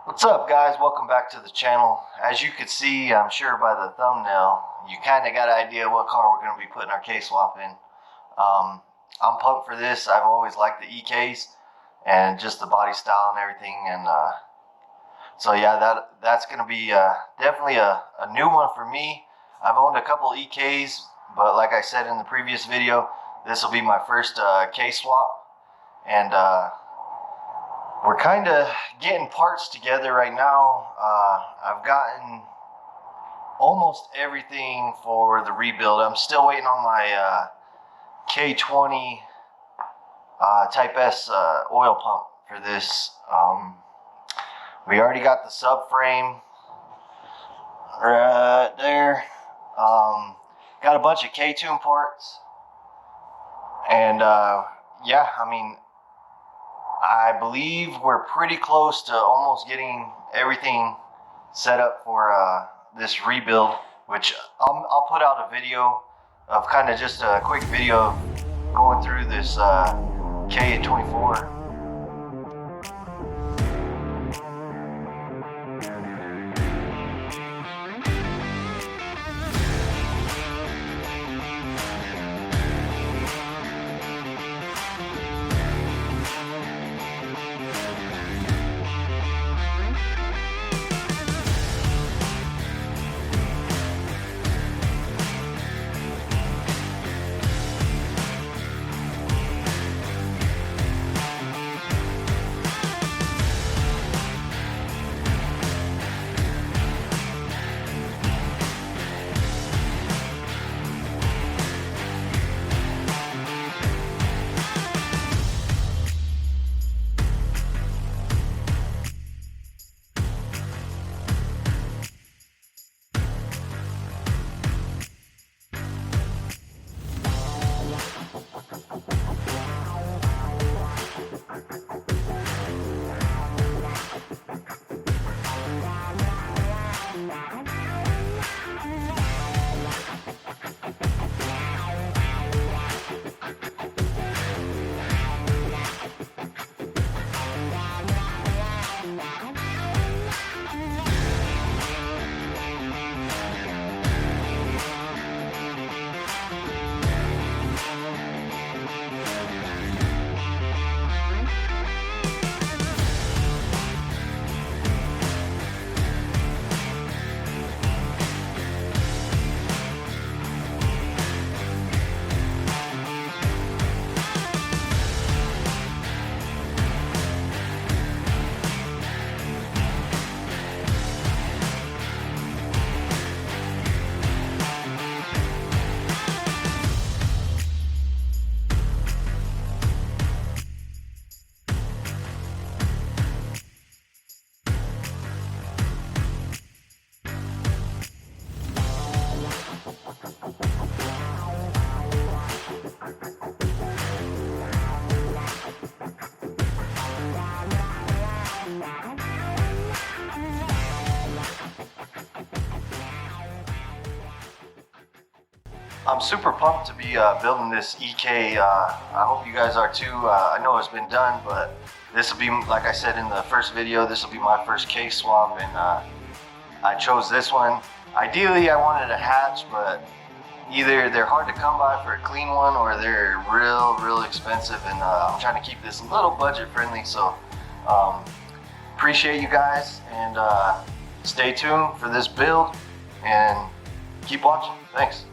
What's up, guys? Welcome back to the channel. As you can see, I'm sure by the thumbnail, you kind of got an idea what car we're going to be putting our K-Swap in. I'm pumped for this. I've always liked the EKs and just the body style and everything. And so yeah, that's going to be definitely a new one for me. I've owned a couple EKs, but like I said in the previous video, this will be my first K-Swap. And we're kind of getting parts together right now. I've gotten almost everything for the rebuild. I'm still waiting on my K20 Type S oil pump for this. We already got the subframe right there. Got a bunch of K-tune parts. And yeah, I mean, I believe we're pretty close to almost getting everything set up for this rebuild, which I'll put out a video of kind of just a quick video of going through this K24. I'm super pumped to be building this EK. I hope you guys are too. I know it's been done, but this will be, like I said in the first video, this will be my first K-Swap, and I chose this one. Ideally, I wanted a hatch, but either they're hard to come by for a clean one, or they're real expensive, and I'm trying to keep this a little budget friendly. So appreciate you guys, and stay tuned for this build, and keep watching. Thanks.